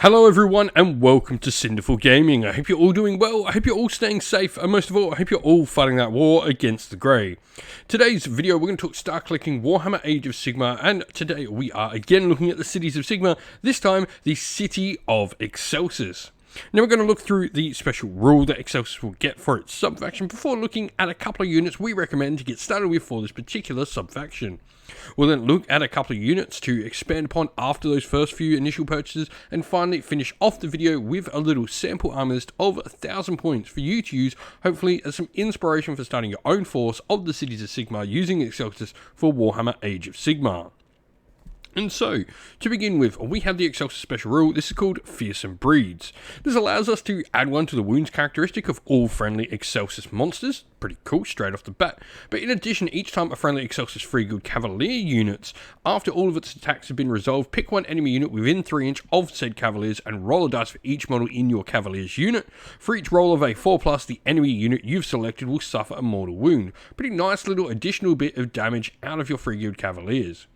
Hello everyone and welcome to Cinderful Gaming. I hope you're all doing well, I hope you're all staying safe, and most of all, I hope you're all fighting that war against the Grey. Today's video we're going to talk star collecting Warhammer Age of Sigmar, and today we are again looking at the cities of Sigmar, this time the city of Excelsis. Now we're going to look through the special rule that Excelsis will get for its sub-faction before looking at a couple of units we recommend to get started with for this particular sub-faction. We'll then look at a couple of units to expand upon after those first few initial purchases, and finally finish off the video with a little sample Armist of 1,000 points for you to use, hopefully as some inspiration for starting your own force of the cities of Sigmar using Excelsis for Warhammer Age of Sigmar. And so, to begin with, we have the Excelsis special rule. This is called Fearsome Breeds. This allows us to add one to the wounds characteristic of all friendly Excelsis monsters. Pretty cool, straight off the bat. But in addition, each time a friendly Excelsis Free Guild Cavalier units, after all of its attacks have been resolved, pick one enemy unit within 3 inch of said Cavaliers and roll a dice for each model in your Cavaliers unit. For each roll of a 4+, the enemy unit you've selected will suffer a mortal wound. Pretty nice little additional bit of damage out of your Free Guild Cavaliers.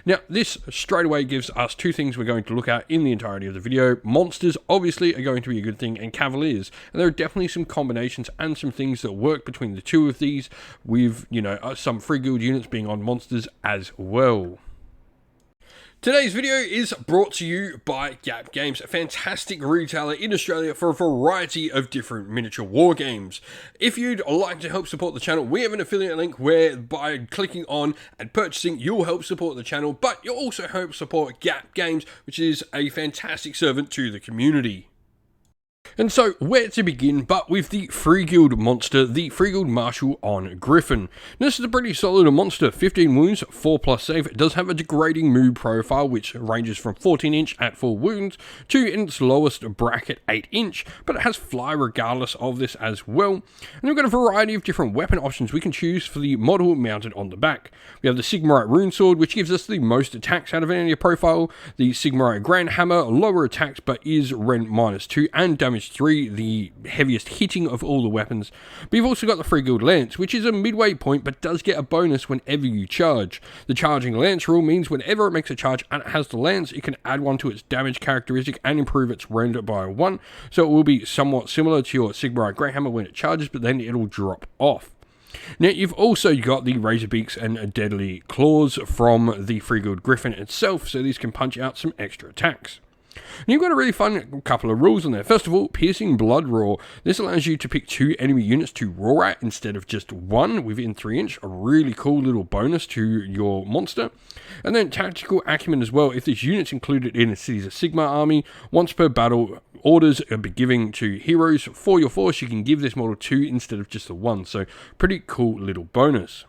Now, this straight away gives us two things we're going to look at in the entirety of the video. Monsters obviously are going to be a good thing, and Cavaliers. And there are definitely some combinations and some things that work between the two of these, with, you know, some Free Guild units being on monsters as well. Today's video is brought to you by Gap Games, a fantastic retailer in Australia for a variety of different miniature war games. If you'd like to help support the channel, we have an affiliate link where by clicking on and purchasing, you'll help support the channel, but you'll also help support Gap Games, which is a fantastic servant to the community. And so, where to begin but with the Free Guild monster, the Free Guild Marshal on Griffin. Now, this is a pretty solid monster, 15 wounds, 4+ save. It does have a degrading mood profile, which ranges from 14 inch at 4 wounds to, in its lowest bracket, 8 inch, but it has fly regardless of this as well. And we've got a variety of different weapon options we can choose for the model mounted on the back. We have the Sigmar Rune Sword, which gives us the most attacks out of any profile, the Sigmar Grand Hammer, lower attacks but is Rend -2 and damage 3, the heaviest hitting of all the weapons. But you've also got the Free Guild Lance, which is a midway point but does get a bonus whenever you charge. The charging Lance rule means whenever it makes a charge and it has the Lance, it can add one to its damage characteristic and improve its rend by 1, so it will be somewhat similar to your Sigmar Great Hammer when it charges, but then it'll drop off. Now, you've also got the Razor Beaks and Deadly Claws from the Free Guild Griffin itself, so these can punch out some extra attacks. And you've got a really fun couple of rules on there. First of all, Piercing Blood Roar. This allows you to pick 2 enemy units to roar at instead of just 1 within 3 inch. A really cool little bonus to your monster. And then Tactical Acumen as well. If this unit's included in a Cities of Sigmar army, once per battle, orders are given to heroes for your force. You can give this model 2 instead of just the 1. So pretty cool little bonus.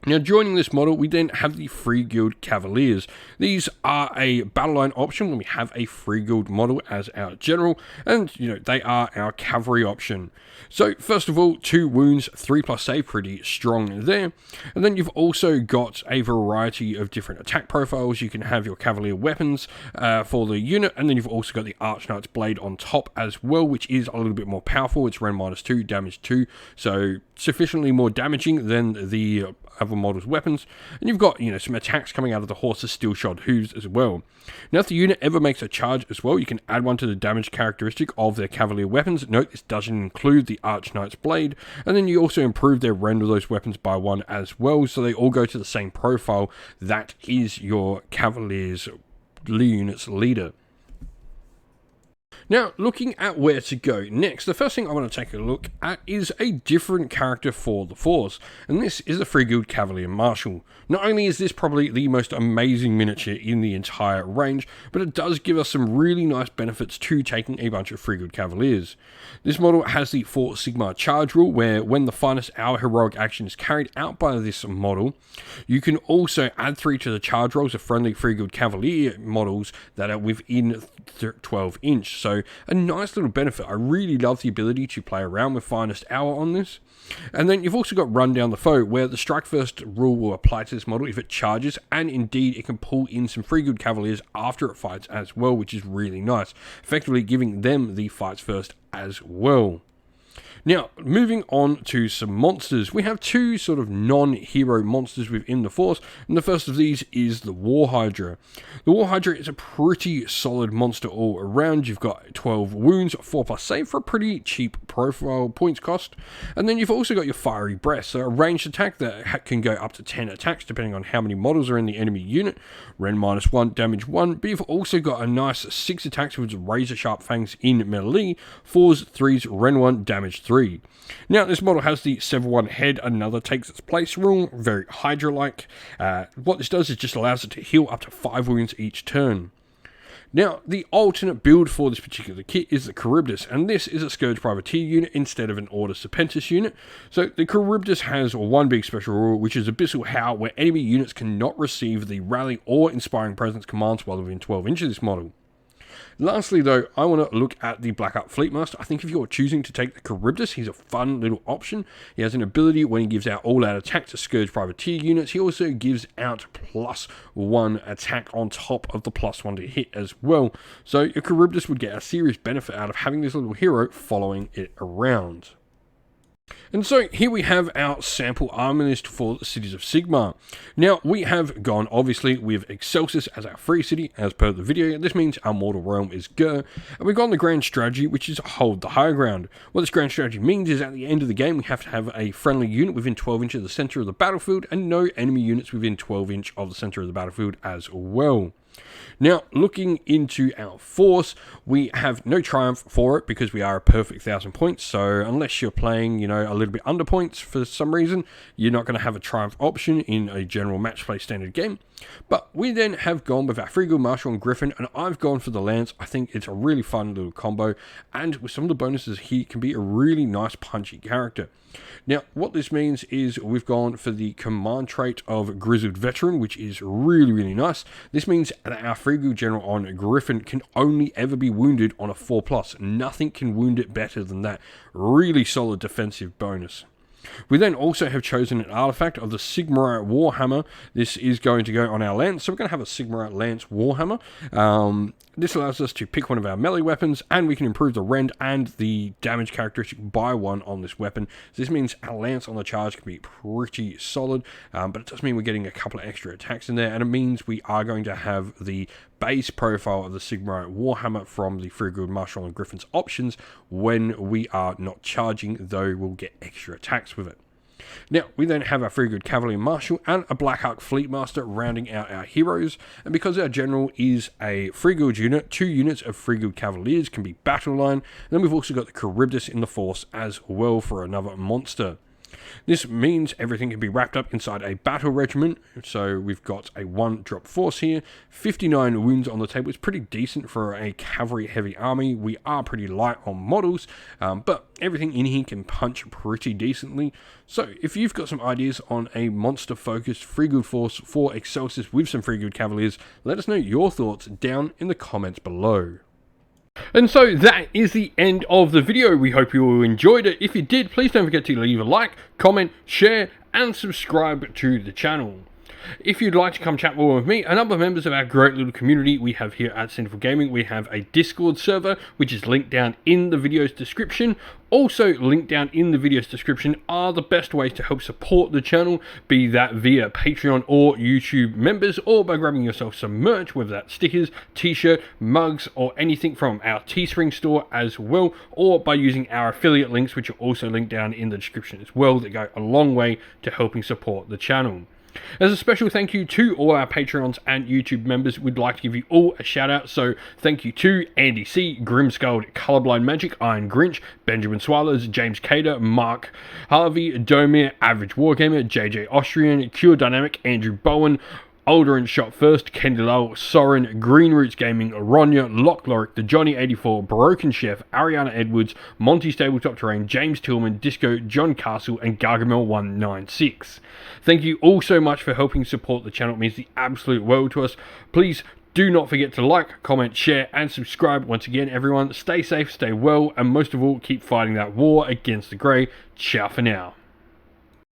Now, joining this model, we then have the Free Guild Cavaliers. These are a battle line option when we have a Free Guild model as our general, and, you know, they are our cavalry option. So, first of all, 2 wounds, 3+ save, pretty strong there. And then you've also got a variety of different attack profiles. You can have your Cavalier weapons for the unit, and then you've also got the Archnight's Blade on top as well, which is a little bit more powerful. It's Rend -2, damage 2, so sufficiently more damaging than the other models' weapons. And you've got, you know, some attacks coming out of the horse's steel shod hooves as well. Now, if the unit ever makes a charge as well, you can add one to the damage characteristic of their Cavalier weapons. Note, this doesn't include the Archnight's Blade. And then you also improve their rend of those weapons by 1 as well, so they all go to the same profile. That is your Cavalier's unit's leader. Now, looking at where to go next, the first thing I want to take a look at is a different character for the Force, and this is the Free Guild Cavalier Marshal. Not only is this probably the most amazing miniature in the entire range, but it does give us some really nice benefits to taking a bunch of Free Guild Cavaliers. This model has the 4 Sigmar charge rule, where when the finest hour heroic action is carried out by this model, you can also add 3 to the charge rolls of friendly Free Guild Cavalier models that are within 12 inch. So a nice little benefit. I really love the ability to play around with finest hour on this. And then you've also got Run Down the Foe, where the strike first rule will apply to this model if it charges, and indeed it can pull in some Free Guild Cavaliers after it fights as well, which is really nice, effectively giving them the fights first as well. Now, moving on to some monsters. We have two sort of non-hero monsters within the force, and the first of these is the War Hydra. The War Hydra is a pretty solid monster all around. You've got 12 wounds, 4+ save for a pretty cheap profile points cost, and then you've also got your Fiery Breath, so a ranged attack that can go up to 10 attacks depending on how many models are in the enemy unit. Ren -1, damage 1, but you've also got a nice 6 attacks with razor sharp fangs in melee, 4s, 3s, Ren 1, damage 3. Now, this model has the sever one head, another takes its place rule, very Hydra-like. What this does is just allows it to heal up to 5 wounds each turn. Now, the alternate build for this particular kit is the Charybdis, and this is a Scourge Privateer unit instead of an Order Serpentis unit. So the Charybdis has one big special rule, which is Abyssal Howl, where enemy units cannot receive the Rally or Inspiring Presence commands while within 12 inches of this model. Lastly though, I want to look at the Black Ark Fleetmaster. I think if you're choosing to take the Charybdis, he's a fun little option. He has an ability when he gives out all-out attack to Scourge Privateer units. He also gives out +1 attack on top of the +1 to hit as well. So your Charybdis would get a serious benefit out of having this little hero following it around. And so here we have our sample Armist for the cities of Sigmar. Now we have gone obviously with Excelsis as our free city as per the video. This means our mortal realm is Gur, and we've gone the grand strategy, which is hold the high ground. What this grand strategy means is at the end of the game we have to have a friendly unit within 12 inches of the center of the battlefield and no enemy units within 12 inches of the center of the battlefield as well. Now, looking into our force, we have no triumph for it because we are a perfect 1,000 points. So unless you're playing, a little bit under points for some reason, you're not going to have a triumph option in a general match play standard game. But we then have gone with our Freeguild Marshal and Griffin, and I've gone for the Lance. I think it's a really fun little combo, and with some of the bonuses, he can be a really nice punchy character. Now, what this means is we've gone for the command trait of Grizzled Veteran, which is really, really nice. This means that our Freeguild General on Griffin can only ever be wounded on a 4+. Nothing can wound it better than that. Really solid defensive bonus. We then also have chosen an artifact of the Sigmar Warhammer. This is going to go on our Lance, so we're going to have a Sigmar Lance Warhammer. This allows us to pick one of our melee weapons, and we can improve the rend and the damage characteristic by 1 on this weapon. So this means our Lance on the charge can be pretty solid, but it does mean we're getting a couple of extra attacks in there, and it means we are going to have the base profile of the Sigmar Warhammer from the Freeguild Marshal and Griffin's options when we are not charging, though we'll get extra attacks with it. Now, we then have our Freeguild Cavalier Marshal and a Black Ark Fleetmaster rounding out our heroes, and because our general is a Freeguild unit, 2 units of Freeguild Cavaliers can be battle line, and then we've also got the Charybdis in the force as well for another monster. This means everything can be wrapped up inside a battle regiment, so we've got a 1-drop force here, 59 wounds on the table. It's pretty decent for a cavalry heavy army. We are pretty light on models, but everything in here can punch pretty decently. So if you've got some ideas on a monster focused Freeguild force for Excelsis with some Freeguild Cavaliers, let us know your thoughts down in the comments below. And so that is the end of the video. We hope you all enjoyed it. If you did, please don't forget to leave a like, comment, share, and subscribe to the channel. If you'd like to come chat more with me and other members of our great little community we have here at Sinful Gaming, we have a Discord server, which is linked down in the video's description. Also linked down in the video's description are the best ways to help support the channel, be that via Patreon or YouTube members, or by grabbing yourself some merch, whether that's stickers, t-shirt, mugs, or anything from our Teespring store as well, or by using our affiliate links, which are also linked down in the description as well, that go a long way to helping support the channel. As a special thank you to all our Patreons and YouTube members, we'd like to give you all a shout out. So thank you to Andy C, Grimskull, Colorblind Magic, Iron Grinch, Benjamin Swallows, James Cater, Mark Harvey, Domir, Average Wargamer, JJ Austrian, Cure Dynamic, Andrew Bowen, Alderin Shot First, Kendall, Soren, Green Roots Gaming, Ronya, Lockloric, The Johnny 84, Broken Chef, Ariana Edwards, Monty's Tabletop Terrain, James Tillman, Disco, John Castle, and Gargamel 196. Thank you all so much for helping support the channel. It means the absolute world to us. Please do not forget to like, comment, share, and subscribe. Once again, everyone, stay safe, stay well, and most of all, keep fighting that war against the grey. Ciao for now.